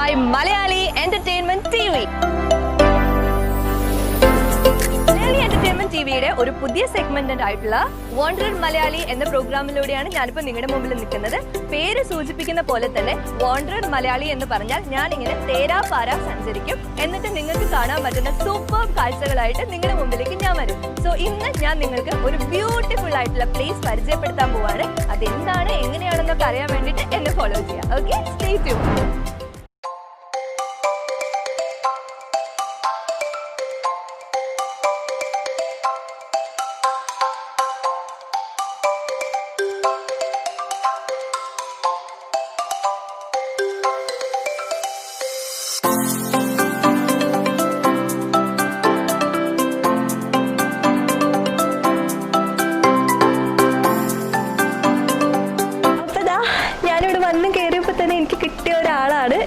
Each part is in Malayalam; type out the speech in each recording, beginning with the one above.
by Malayali Entertainment TV. Malayali Entertainment TVയുടെ ഒരു പുതിയ സെഗ്മെന്റ് ആയിട്ടുള്ള വണ്ടർ മലയാളി എന്ന പ്രോഗ്രാമിലൂടെയാണ് ഞാനിപ്പോൾ നിങ്ങളുടെ മുമ്പിൽ നിൽക്കുന്നത്. പേര് സൂചിപ്പിക്കുന്ന പോലെ തന്നെ വണ്ടർ മലയാളി എന്ന് പറഞ്ഞാൽ ഞാൻ ഇങ്ങനെ തേരാപാര സഞ്ചരിക്കും. എന്നിട്ട് നിങ്ങൾക്ക് കാണാൻ പറ്റുന്ന സൂപ്പർ കാഴ്ചകളായിട്ട് നിങ്ങളുടെ മുമ്പിലേക്ക് ഞാൻ വരും. സോ ഇന്ന് ഞാൻ നിങ്ങൾക്ക് ഒരു ബ്യൂട്ടിഫുൾ ആയിട്ടുള്ള പ്ലേസ് പരിചയപ്പെടുത്താൻ പോവാണ്. അതെന്താണ് എങ്ങനെയാണെന്നൊക്കെ അറിയാൻ വേണ്ടിയിട്ട് എന്നെ ഫോളോ ചെയ്യാം. Okay, stay tuned.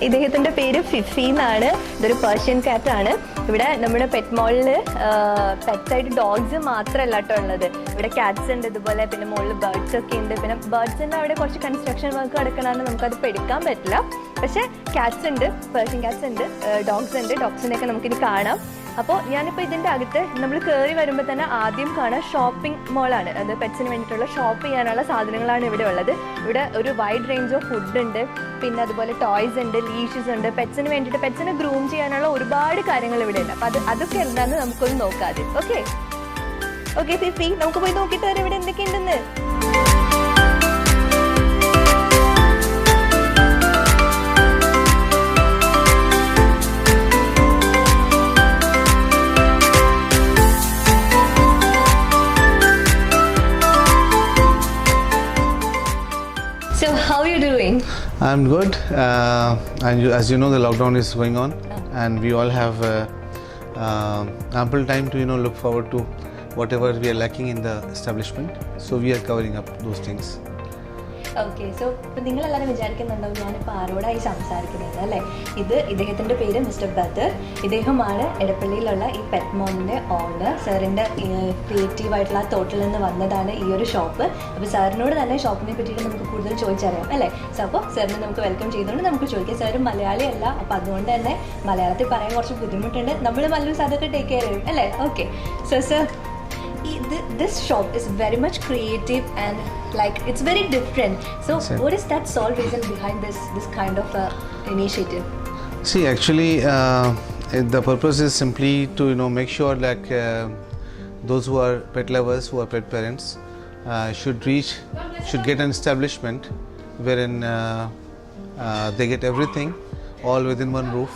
ഇദ്ദേഹത്തിൻ്റെ പേര് ഫിഫി എന്നാണ്. ഇതൊരു പേർഷ്യൻ കാറ്റാണ്. ഇവിടെ നമ്മുടെ പെറ്റ് മോളിൽ പെറ്റ്സായിട്ട് ഡോഗ്സ് മാത്രമല്ല കേട്ടോ ഉള്ളത്. ഇവിടെ ക്യാറ്റ്സ് ഉണ്ട്, ഇതുപോലെ പിന്നെ മുകളിൽ ബേർഡ്സ് ഒക്കെ ഉണ്ട്. പിന്നെ ബേർഡ്സിൻ്റെ അവിടെ കുറച്ച് കൺസ്ട്രക്ഷൻ വർക്ക് നടക്കണമെന്ന് നമുക്കത് എടുക്കാൻ പറ്റില്ല. പക്ഷേ ക്യാറ്റ്സ് ഉണ്ട്, പേർഷ്യൻ ക്യാറ്റ്സ് ഉണ്ട്, ഡോഗ്സ് ഉണ്ട്. ഡോഗ്സിനെയൊക്കെ നമുക്കിനി കാണാം. അപ്പോൾ ഞാനിപ്പോൾ ഇതിൻ്റെ അകത്ത് നമ്മൾ കയറി വരുമ്പോൾ തന്നെ ആദ്യം കാണാൻ ഷോപ്പിംഗ് മോളാണ്. അത് പെറ്റ്സിന് വേണ്ടിയിട്ടുള്ള ഷോപ്പ് ചെയ്യാനുള്ള സാധനങ്ങളാണ് ഇവിടെ ഉള്ളത്. ഇവിടെ ഒരു വൈഡ് റേഞ്ച് ഓഫ് ഫുഡ് ഉണ്ട്, പിന്നെ അതുപോലെ ടോയ്സ് ഉണ്ട്, ലീഷസ് ഉണ്ട്. പെറ്റ്സിന് വേണ്ടിയിട്ട് പെറ്റ്സിനെ ഗ്രൂം ചെയ്യാനുള്ള ഒരുപാട് കാര്യങ്ങൾ ഇവിടെ ഉണ്ട്. അപ്പോൾ അതൊക്കെ എന്താണെന്ന് നമുക്കൊന്ന് നോക്കാതെ. ഓക്കെ ഫിഫി, നമുക്ക് പോയി നോക്കിയിട്ട് വരാം ഇവിടെ എന്തൊക്കെയുണ്ടെന്ന്. So how are you doing? I'm good. And as you know, the lockdown is going on, and we all have ample time to look forward to whatever we are lacking in the establishment. So we are covering up those things. Okay, so ഇപ്പം നിങ്ങളെല്ലാവരും വിചാരിക്കുന്നുണ്ടാവും ഞാനിപ്പോൾ ആരോടായി സംസാരിക്കുന്നത് അല്ലേ. ഇദ്ദേഹത്തിൻ്റെ പേര് മിസ്റ്റർ ബദർ. ഇദ്ദേഹമാണ് എടപ്പള്ളിയിലുള്ള ഈ പെറ്റ് മോളിൻ്റെ ഓണർ. സാറിൻ്റെ ക്രിയേറ്റീവായിട്ടുള്ള ആ തോട്ടിൽ നിന്ന് വന്നതാണ് ഈ ഒരു ഷോപ്പ്. അപ്പോൾ സാറിനോട് തന്നെ ഷോപ്പിനെ പറ്റിയിട്ട് നമുക്ക് കൂടുതൽ ചോദിച്ചറിയാം അല്ലേ. സോ അപ്പോൾ സാറിനെ നമുക്ക് വെൽക്കം ചെയ്തുകൊണ്ട് നമുക്ക് ചോദിക്കാം. സാർ മലയാളി അല്ല, അപ്പോൾ അതുകൊണ്ട് തന്നെ മലയാളത്തിൽ പറയാൻ കുറച്ച് ബുദ്ധിമുട്ടുണ്ട്. നമ്മൾ മല്ലൂസ് അതൊക്കെ ടേക്ക് കെയർ ചെയ്യും അല്ലേ. Okay, so sir, this shop is very much creative and like it's very different. So what is that sole reason behind this kind of initiative? See, actually the purpose is simply to make sure that those who are pet lovers, who are pet parents, should get an establishment wherein they get everything all within one roof,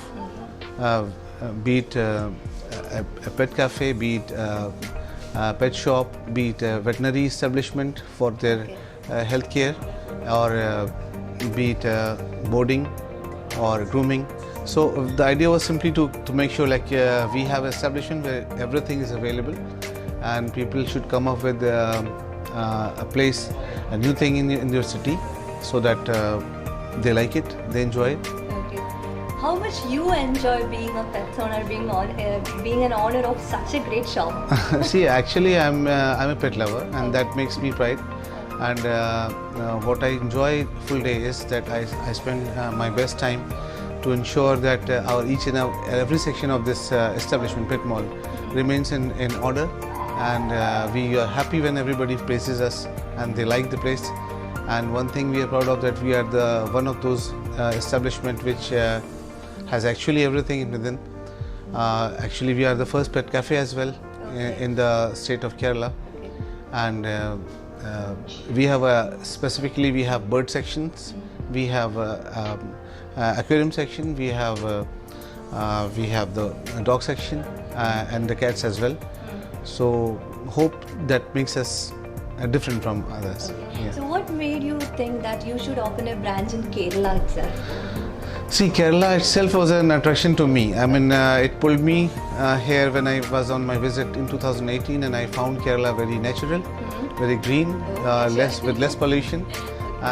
be it a pet cafe, be it pet shop, be it a veterinary establishment for their healthcare, or be it boarding or grooming. So the idea was simply to make sure we have an establishment where everything is available, and people should come up with a place, a new thing in your city, so that they like it, they enjoy it. How much you enjoy being a pet owner, being an owner of such a great shop? See, actually, I'm a pet lover, and that makes me pride. And what I enjoy full day is that I spend my best time to ensure that each and every section of this establishment, Pet Mall, remains in order. And we are happy when everybody praises us and they like the place. And one thing we are proud of, that we are one of those establishment which has actually everything within. Actually, we are the first pet cafe as well in the state of Kerala. And we have specifically we have bird sections, we have aquarium section, we have the dog section and the cats as well. So hope that makes us different from others. Okay. Yeah. So what made you think that you should open a branch in Kerala itself? See, Kerala itself was an attraction to me. I mean, it pulled me here when I was on my visit in 2018, and I found Kerala very natural, very green, with less pollution,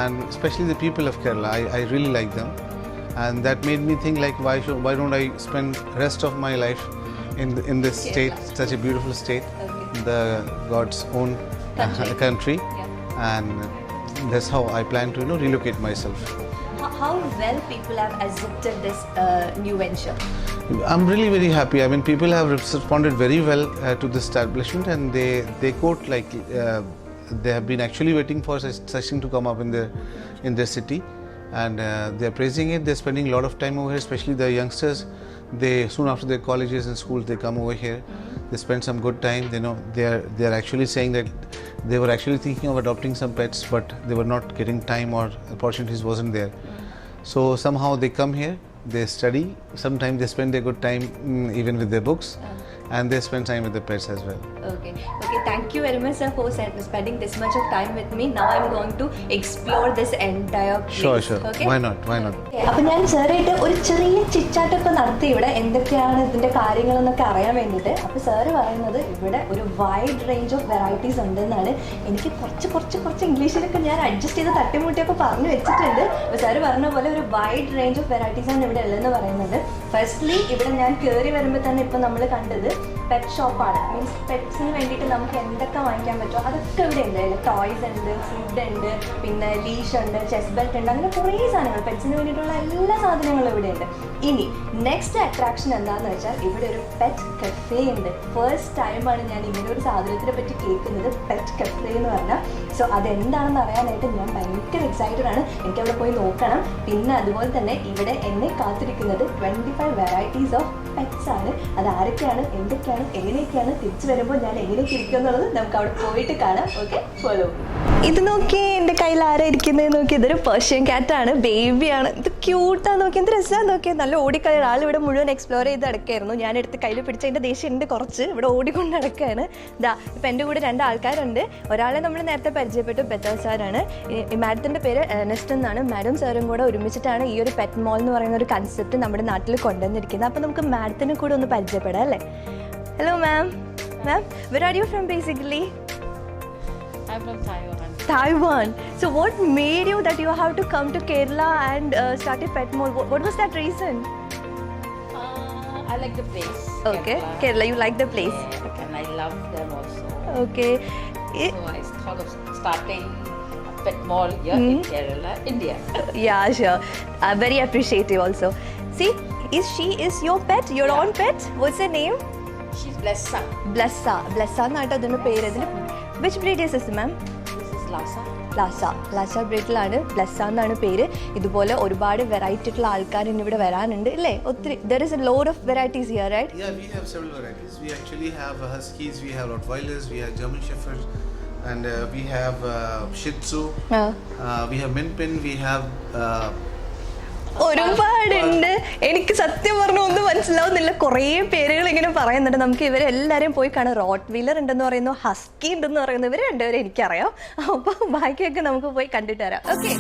and especially the people of Kerala. I really like them, and that made me think why don't I spend rest of my life in this state, such a beautiful state, the God's own country. Yeah. And that's how I plan to relocate myself. how well people have accepted this new venture? I'm really very happy. I mean, people have responded very well to the establishment, and they quote like they have been actually waiting for Sachin to come up in their city, and they are praising it. They're spending a lot of time over here, especially the youngsters. They soon after their colleges and schools, they come over here. They spend some good time. They know they are actually saying that they were actually thinking of adopting some pets, but they were not getting time or opportunities wasn't there. So somehow they come here, they study. Sometimes they spend their good time even with their books, and they spend time with the pets as well. Okay. Thank you very much, sir, for spending this much of time with me. Now I'm going to explore this entire place. Sure. Okay? Why not? അപ്പോൾ ഞാൻ സാറായിട്ട് ഒരു ചെറിയ ചിറ്റാട്ടൊക്കെ നടത്തി ഇവിടെ എന്തൊക്കെയാണ് ഇതിൻ്റെ കാര്യങ്ങളെന്നൊക്കെ അറിയാൻ വേണ്ടിയിട്ട്. അപ്പോൾ സാറ് പറയുന്നത് ഇവിടെ ഒരു വൈഡ് റേഞ്ച് ഓഫ് വെറൈറ്റീസ് ഉണ്ടെന്നാണ്. എനിക്ക് കുറച്ച് ഇംഗ്ലീഷിലൊക്കെ ഞാൻ അഡ്ജസ്റ്റ് ചെയ്ത് തട്ടിമുട്ടിയൊക്കെ പറഞ്ഞു വെച്ചിട്ടുണ്ട്. അപ്പോൾ സാറ് പറഞ്ഞ പോലെ ഒരു വൈഡ് റേഞ്ച് ഓഫ് വെറൈറ്റീസ് ആണ് ഇവിടെ ഉള്ളതെന്ന് പറയുന്നത്. ഫസ്റ്റ്ലി ഇവിടെ ഞാൻ കയറി വരുമ്പോൾ തന്നെ ഇപ്പം നമ്മൾ കണ്ടത് പെറ്റ് ഷോപ്പാണ്. മീൻസ് പെറ്റ്സിന് വേണ്ടിയിട്ട് നമുക്ക് എന്തൊക്കെ വാങ്ങിക്കാൻ പറ്റുമോ അതൊക്കെ ഇവിടെ ഉണ്ട്. അതിൽ ടോയ്സ് ഉണ്ട്, ഫുഡ് ഉണ്ട്, പിന്നെ ലീഷ് ഉണ്ട്, ചെസ് ബെൽറ്റ് ഉണ്ട്, അങ്ങനെ കുറേ സാധനങ്ങൾ പെറ്റ്സിന് വേണ്ടിയിട്ടുള്ള എല്ലാ സാധനങ്ങളും ഇവിടെ ഉണ്ട്. ഇനി നെക്സ്റ്റ് അട്രാക്ഷൻ എന്താണെന്ന് വെച്ചാൽ ഇവിടെ ഒരു പെറ്റ് കഫേ ഉണ്ട്. ഫസ്റ്റ് ടൈമാണ് ഞാൻ ഇങ്ങനെ ഒരു സാധനത്തിനെ പറ്റി കേൾക്കുന്നത്, പെറ്റ് കഫേ എന്ന് പറഞ്ഞാൽ. സോ അതെന്താണെന്ന് അറിയാനായിട്ട് ഞാൻ ഭയങ്കര എക്സൈറ്റഡ് ആണ്. എനിക്കവിടെ പോയി നോക്കണം. പിന്നെ അതുപോലെ തന്നെ ഇവിടെ എന്നെ കാത്തിരിക്കുന്നത് 25 വെറൈറ്റീസ് ഓഫ് പെറ്റ്സ് ആണ്. അത് ആരൊക്കെയാണ്, എന്തൊക്കെയാണ്, എങ്ങനെയൊക്കെയാണ്, തിരിച്ചു വരുമ്പോൾ ഞാൻ എങ്ങനെയൊക്കെ ഇരിക്കും എന്നുള്ളത് നമുക്ക് അവിടെ പോയിട്ട് കാണാം. Okay, follow. ഇത് നോക്കി എൻ്റെ കയ്യിൽ ആരാ ഇരിക്കുന്നത് നോക്കി. ഇതൊരു പേർഷ്യൻ ക്യാറ്റാണ്, ബേബിയാണ്. ഇത് ക്യൂട്ടാണ് നോക്കി, എന്ത് രസമാണ് നോക്കി. നല്ല ഓടിക്കളി. ആൾ ഇവിടെ മുഴുവൻ എക്സ്പ്ലോർ ചെയ്ത് നടക്കുകയായിരുന്നു. ഞാൻ എടുത്ത് കയ്യിൽ പിടിച്ച അതിൻ്റെ ദേഷ്യം ഉണ്ട് കുറച്ച്. ഇവിടെ ഓടിക്കൊണ്ട് നടക്കുകയാണ്. ഇതാ ഇപ്പം എൻ്റെ കൂടെ 2 ആൾക്കാരുണ്ട്. ഒരാളെ നമ്മൾ നേരത്തെ പരിചയപ്പെട്ടു, ബെത്തൽ സാറാണ്. ഈ മാഡത്തിൻ്റെ പേര് ഏർണസ്റ്റ് എന്നാണ്. മാഡം സാറും കൂടെ ഒരുമിച്ചിട്ടാണ് ഈ ഒരു പെറ്റ് മോൾ എന്ന് പറയുന്ന ഒരു കൺസെപ്റ്റ് നമ്മുടെ നാട്ടിൽ കൊണ്ടുവന്നിരിക്കുന്നത്. അപ്പോൾ നമുക്ക് മാഡത്തിനെ കൂടെ ഒന്ന് പരിചയപ്പെടാം അല്ലേ? Hello ma'am. Where are you from basically? I'm from Taiwan. Taiwan. So what made you that you have to come to Kerala and start a pet mall? What was that reason? I like the place. Okay, Kerala, you like the place. Yeah, and I love them also. Okay. So I thought of starting a pet mall here in Kerala, India. Yeah, sure. Very appreciative also. See, is your pet, your own pet? What's her name? She's Blessa. Blessa എന്നാട്ടോ അതിൻ്റെ പേര്. ഇതിന് which breed is this, ma'am? This is Lhasa. Lhasa ബ്രീഡിലാണ്. ബ്ലെസ്സ എന്നാണ് പേര്. ഇതുപോലെ ഒരുപാട് വെറൈറ്റി ആയിട്ടുള്ള ആൾക്കാർ ഇവിടെ വരാനുണ്ട് അല്ലേ? ഒത്തിരി. There is a lot of varieties here, right? Yeah, we have several varieties. We actually have Huskies, we have Rottweilers, we have German Shepherds, and we have Shih Tzu. We have Min Pin, we have ഒരുപാടുണ്ട്. എനിക്ക് സത്യം പറഞ്ഞ ഒന്നും മനസ്സിലാവുന്നില്ല. കുറേ പേരുകൾ ഇങ്ങനെ പറയുന്നുണ്ട്. നമുക്ക് ഇവരെല്ലാവരെയും പോയി കാണാം. റോട്ട് വീലർ ഉണ്ടെന്ന് പറയുന്നു, ഹസ്കി ഉണ്ടെന്ന് പറയുന്നു. ഇവർ രണ്ടുപേരും എനിക്കറിയാം. അപ്പോൾ ബാക്കിയൊക്കെ നമുക്ക് പോയി കണ്ടിട്ട് വരാം. ഓക്കെ.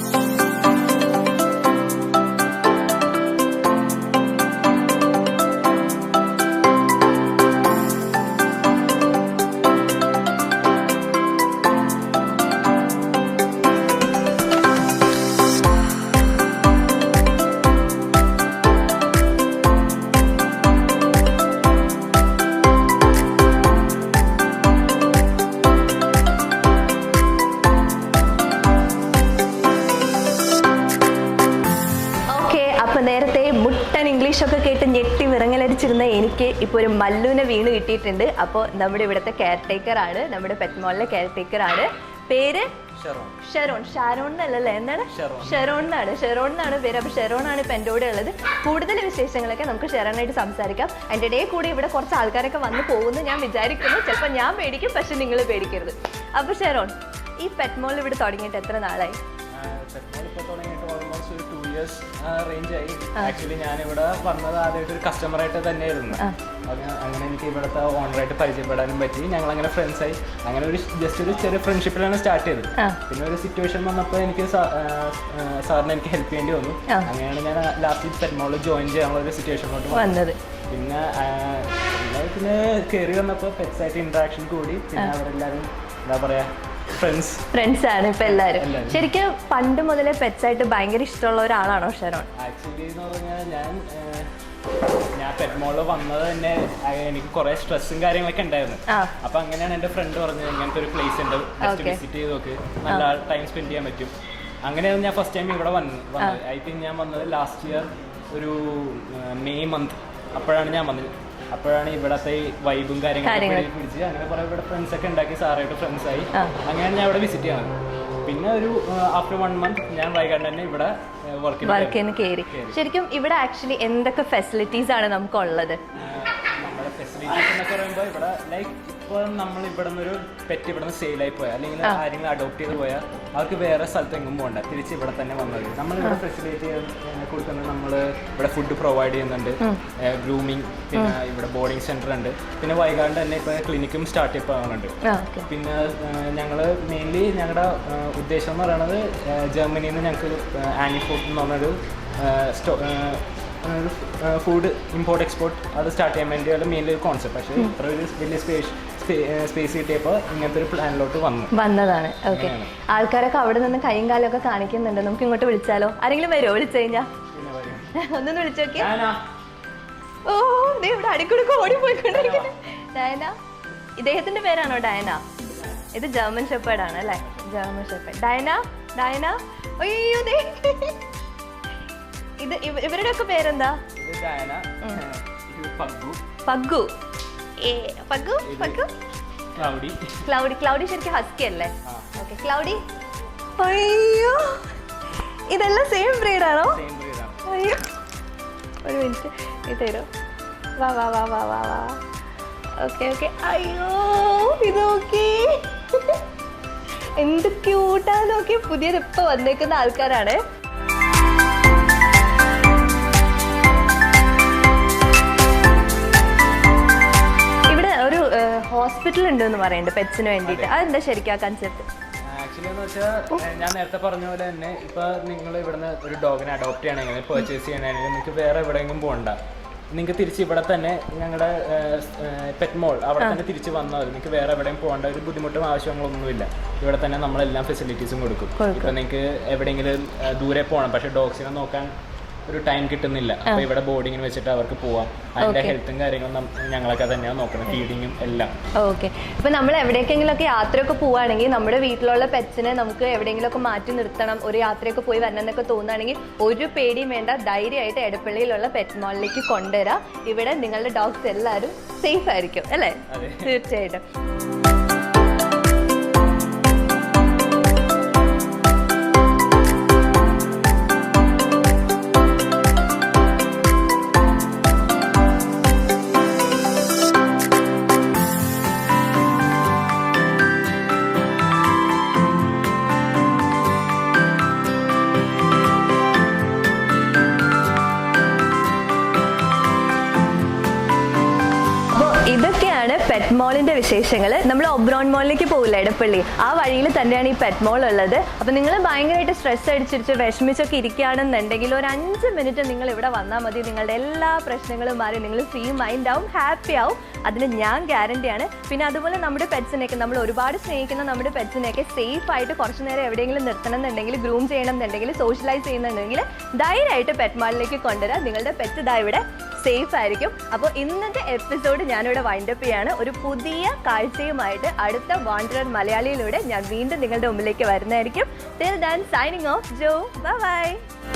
നേരത്തെ മുട്ടൻ ഇംഗ്ലീഷൊക്കെ കേട്ട് ഞെട്ടി വിറങ്ങലടിച്ചിരുന്ന എനിക്ക് ഇപ്പോൾ ഒരു മല്ലുവിനെ വീണ് കിട്ടിയിട്ടുണ്ട്. അപ്പോൾ നമ്മുടെ ഇവിടുത്തെ കെയർ ടേക്കർ ആണ്, നമ്മുടെ പെറ്റ് മോളിലെ കെയർ ടേക്കർ ആണ്. പേര് ഷെറോൺ എന്നല്ലല്ലേ? എന്താണ്? ഷെറോൺ എന്നാണ് പേര്. അപ്പോൾ ഷെറോൺ ആണ് ഇപ്പം എൻ്റെ കൂടെ ഉള്ളത്. കൂടുതൽ വിശേഷങ്ങളൊക്കെ നമുക്ക് ഷെറോണായിട്ട് സംസാരിക്കാം. അതിൻ്റെ ഇടയിൽ കൂടി ഇവിടെ കുറച്ച് ആൾക്കാരൊക്കെ വന്ന് പോകുന്നു ഞാൻ വിചാരിക്കുന്നു. ചിലപ്പോൾ ഞാൻ പേടിക്കും, പക്ഷെ നിങ്ങൾ പേടിക്കരുത്. അപ്പോൾ ഷെറോൺ, ഈ പെറ്റ് മോൾ ഇവിടെ തുടങ്ങിയിട്ട് എത്ര നാളായി? ഇപ്പോൾ തുടങ്ങിയിട്ട് ഓൾമോസ്റ്റ് ഒരു 2 years റേഞ്ച് ആയി. ആക്ച്വലി ഞാനിവിടെ വന്നത് ആദ്യമായിട്ട് ഒരു കസ്റ്റമറായിട്ട് തന്നെയായിരുന്നു. അങ്ങനെ എനിക്ക് ഇവിടുത്തെ ഓണറായിട്ട് പരിചയപ്പെടാനും പറ്റി. ഞങ്ങൾ അങ്ങനെ ഫ്രണ്ട്സായി. അങ്ങനെ ഒരു ജസ്റ്റ് ഒരു ചെറിയ ഫ്രണ്ട്ഷിപ്പിലാണ് സ്റ്റാർട്ട് ചെയ്തത്. പിന്നെ ഒരു സിറ്റുവേഷൻ വന്നപ്പോൾ എനിക്ക് സാറിന് എനിക്ക് ഹെൽപ്പ് ചെയ്യേണ്ടി വന്നു. അങ്ങനെയാണ് ഞാൻ ലാസ്റ്റ് പെറ്റ് മോളിൽ ജോയിൻ ചെയ്യാനുള്ള ഒരു സിറ്റുവേഷനിലോട്ട് വന്നത്. പിന്നെ കയറി വന്നപ്പോൾ പെറ്റ്സായിട്ട് ഇൻട്രാക്ഷൻ കൂടി. പിന്നെ അവരെല്ലാവരും എന്താ പറയാ ഫ്രണ്ട്സ് ആണ് ഇപ്പൊ എല്ലാവരും. ശരിക്കും പണ്ട് മുതലേ പെറ്റ്സ് ആയിട്ട് ഭയങ്കര ഇഷ്ടമുള്ള ഒരാളാണോ ഷെറോൺ? ആക്ച്വലി എന്ന് പറഞ്ഞാൽ ഞാൻ പെറ്റ് മോളിൽ വന്നത് തന്നെ എനിക്ക് കുറെ സ്ട്രെസ്സും കാര്യങ്ങളൊക്കെ ഉണ്ടായിരുന്നു. അപ്പൊ അങ്ങനെയാണ് എന്റെ ഫ്രണ്ട് പറഞ്ഞത് ഇങ്ങനത്തെ ഒരു പ്ലേസ് ഉണ്ട്, വിസിറ്റ് ചെയ്ത് നോക്ക്, നല്ല ടൈം സ്പെൻഡ് ചെയ്യാൻ പറ്റും. അങ്ങനെയാണ് ഞാൻ ഫസ്റ്റ് ടൈം ഇവിടെ വന്നത്. ഐ തിങ്ക് ഞാൻ വന്നത് ലാസ്റ്റ് ഇയർ ഒരു മെയ് മന്ത്, അപ്പോഴാണ് ഞാൻ വന്നത്. അപ്പോഴാണ് ഇവിടത്തെ വൈബും കാര്യങ്ങളൊക്കെ പിടിച്ച് അങ്ങനെ കുറെ ഇവിടെ ഫ്രണ്ട്സ് ഒക്കെ ഉണ്ടാക്കി, സാറായിട്ട് ഫ്രണ്ട്സായി. അങ്ങനെയാണ് ഞാൻ ഇവിടെ വിസിറ്റ് ചെയ്യുന്നത്. പിന്നെ ഒരു ആഫ്റ്റർ 1 month ഞാൻ വൈകാണ്ട് തന്നെ ഇവിടെ വർക്കിന് കയറി. ശരിക്കും ഇവിടെ ആക്ച്വലി എന്തൊക്കെ ഫെസിലിറ്റീസ് ആണ് നമുക്കുള്ളത്? നമ്മുടെ ഫെസിലിറ്റീസ് എന്നൊക്കെ പറയുമ്പോൾ ഇവിടെ ലൈക്ക് ഇപ്പോൾ നമ്മൾ ഇവിടെ നിന്നൊരു പെറ്റ് ഇവിടെ നിന്ന് സെയിലായി പോയാൽ അല്ലെങ്കിൽ ആരെങ്കിലും അഡോപ്റ്റ് ചെയ്ത് പോയാൽ അവർക്ക് വേറെ സ്ഥലത്ത് എങ്ങും പോകണ്ട, തിരിച്ച് ഇവിടെ തന്നെ വന്നത്. നമ്മളിവിടെ ഫെസിലിറ്റി കൊടുക്കുന്നത്, നമ്മൾ ഇവിടെ ഫുഡ് പ്രൊവൈഡ് ചെയ്യുന്നുണ്ട്, ഗ്രൂമിങ്, പിന്നെ ഇവിടെ ബോർഡിംഗ് സെന്റർ ഉണ്ട്, പിന്നെ വൈകാണ്ട് തന്നെ ഇപ്പോൾ ക്ലിനിക്കും സ്റ്റാർട്ട് ചെയ്യുന്നുണ്ട്. പിന്നെ ഞങ്ങൾ മെയിൻലി ഞങ്ങളുടെ ഉദ്ദേശം എന്ന് പറയുന്നത് ജർമ്മനിയിൽ നിന്ന് ഞങ്ങൾക്ക് ആനി ഫുഡ് എന്ന് പറഞ്ഞൊരു ഫുഡ് ഇമ്പോർട്ട് എക്സ്പോർട്ട് അത് സ്റ്റാർട്ട് ചെയ്യാൻ വേണ്ടിയാണ് മെയിൻലി ഒരു കോൺസെപ്റ്റ്. പക്ഷേ ഇത്ര ഒരു വലിയ സ്പേസ് കിട്ടിയപ്പോൾ ഇങ്ങനത്തെ ഒരു പ്ലാനിലോട്ട് വന്നതാണ്. ഓക്കെ, ആൾക്കാരൊക്കെ അവിടെ നിന്ന് കൈയും കാലൊക്കെ കാണിക്കുന്നുണ്ട്. നമുക്ക് ഇങ്ങോട്ട് വിളിച്ചാലോ? ആരെങ്കിലും വരുമോ? വിളിച്ചു കഴിഞ്ഞാ ഒന്നൊന്ന് വിളിച്ചോക്കെ. ഓ, ഇവിടെ അടിക്കുടുക്ക് ഓടിപ്പോയിക്കൊണ്ടിരിക്കുന്നു. ഡയന, ഇദ്ദേഹത്തിന്റെ പേരാണോ ഡയന? ഇത് ജർമ്മൻ ഷെപ്പേർഡ് ആണ് അല്ലേ? German shepherd. ഡയന. അയ്യോ, ഇത് ഇവരുടെ ഒക്കെ പേരെന്താ? പഗ്ഗു. ക്ലൗഡി ശരിക്കും ഹസ്കി അല്ലേ? Okay, Cloudy. അയ്യോ, ഇതെല്ലാം സെയിം ബ്രീഡ് ആണോ? അയ്യോ, ഒരു മിനിറ്റ്, ഇത് തരോ? വാ. ഓക്കെ. അയ്യോ, ഇത് നോക്കി, എന്ത് ക്യൂട്ടാ നോക്കി. പുതിയത് ഇപ്പൊ വന്നേക്കുന്ന ആൾക്കാരാണ്. ഹോസ്പിറ്റൽ ഉണ്ട് എന്ന് പറയുന്നുണ്ട് പെറ്റ്സിന് വേണ്ടിയിട്ട്. അതെന്താ ശരിക്കും കൺസെപ്റ്റ്? ആക്ച്വലി എന്ന് വെച്ചാൽ ഞാൻ നേരത്തെ പറഞ്ഞ പോലെ തന്നെ ഇപ്പൊ നിങ്ങൾ ഇവിടുന്ന് ഒരു ഡോഗിനെ അഡോപ്റ്റ് ചെയ്യണമെങ്കിൽ പർച്ചേസ് ചെയ്യണമെങ്കിൽ നിങ്ങൾക്ക് വേറെ എവിടെയെങ്കിലും പോകണ്ട. നിങ്ങൾക്ക് തിരിച്ച് ഇവിടെ തന്നെ ഞങ്ങളുടെ പെറ്റ് മോൾ അവിടെ തന്നെ തിരിച്ച് വന്നാൽ മതി. നിങ്ങൾക്ക് വേറെ എവിടെയും പോകേണ്ട ഒരു ബുദ്ധിമുട്ടും ആവശ്യങ്ങളൊന്നുമില്ല. ഇവിടെ തന്നെ നമ്മളെല്ലാം ഫെസിലിറ്റീസും കൊടുക്കും. ഇപ്പൊ നിങ്ങൾക്ക് എവിടെയെങ്കിലും ദൂരെ പോകണം, പക്ഷെ ഡോഗ്സിനെ നോക്കാൻ ഒരു ടൈം കിട്ടുന്നില്ല. അപ്പൊ ഇവിടെ ബോർഡിങ്ങിന് വെച്ചിട്ട് അവർക്ക് പോവാം. അതിന്റെ ഹെൽത്തും കാര്യങ്ങളും ഞങ്ങളൊക്കെ തന്നെയാണ് നോക്കണം, ഫീഡിങ്ങും എല്ലാം. ഓക്കെ, ഇപ്പൊ നമ്മൾ എവിടേക്കെങ്കിലും ഒക്കെ യാത്രയൊക്കെ പോവുകയാണെങ്കിൽ നമ്മുടെ വീട്ടിലുള്ള പെറ്റ്സിനെ നമുക്ക് എവിടെയെങ്കിലും ഒക്കെ മാറ്റി നിർത്തണം, ഒരു യാത്രയൊക്കെ പോയി വരണം എന്നൊക്കെ തോന്നുകയാണെങ്കിൽ ഒരു പേടിയും വേണ്ട, ധൈര്യമായിട്ട് എടപ്പള്ളിയിലുള്ള പെറ്റ് മോളിലേക്ക് കൊണ്ടുവരാം. ഇവിടെ നിങ്ങളുടെ ഡോഗ്സ് എല്ലാവരും സേഫ് ആയിരിക്കും അല്ലേ? തീർച്ചയായിട്ടും. ഇതൊക്കെയാണ് പെറ്റ് മോളിന്റെ വിശേഷങ്ങൾ. നമ്മൾ ഒബ്രോൺ മോളിലേക്ക് പോകില്ല, എടപ്പള്ളി, ആ വഴിയിൽ തന്നെയാണ് ഈ പെറ്റ് മോൾ ഉള്ളത്. അപ്പൊ നിങ്ങൾ ഭയങ്കരമായിട്ട് സ്ട്രെസ് അടിച്ചിരിച്ച് വിഷമിച്ചൊക്കെ ഇരിക്കുകയാണെന്നുണ്ടെങ്കിൽ ഒരു 5 മിനിറ്റ് നിങ്ങൾ ഇവിടെ വന്നാൽ മതി. നിങ്ങളുടെ എല്ലാ പ്രശ്നങ്ങളും മാറി നിങ്ങൾ ഫ്രീ മൈൻഡ് ആവും, ഹാപ്പി ആവും. അതിന് ഞാൻ ഗ്യാരണ്ടിയാണ്. പിന്നെ അതുപോലെ നമ്മുടെ പെറ്റ്സിനെയൊക്കെ, നമ്മൾ ഒരുപാട് സ്നേഹിക്കുന്ന നമ്മുടെ പെറ്റ്സിനെയൊക്കെ സേഫ് ആയിട്ട് കുറച്ച് നേരം എവിടെയെങ്കിലും നിർത്തണം എന്നുണ്ടെങ്കിൽ, ഗ്രൂം ചെയ്യണം എന്നുണ്ടെങ്കിൽ, സോഷ്യലൈസ് ചെയ്യുന്നുണ്ടെങ്കിൽ ധൈര്യമായിട്ട് പെറ്റ് മോളിലേക്ക് കൊണ്ടുവരാം. നിങ്ങളുടെ പെറ്റ് ഇതാ ഇവിടെ സേഫ് ആയിരിക്കും. അപ്പോൾ ഇന്നത്തെ എപ്പിസോഡ് ഞാനിവിടെ വൈൻഡപ്പ് ചെയ്യാണ്. ഒരു പുതിയ കാഴ്ചയുമായിട്ട് അടുത്ത വാണ്ടറർ മലയാളിയിലൂടെ ഞാൻ വീണ്ടും നിങ്ങളുടെ മുമ്പിലേക്ക് വരുന്നതായിരിക്കും. Till then, signing off, Jo. Bye bye.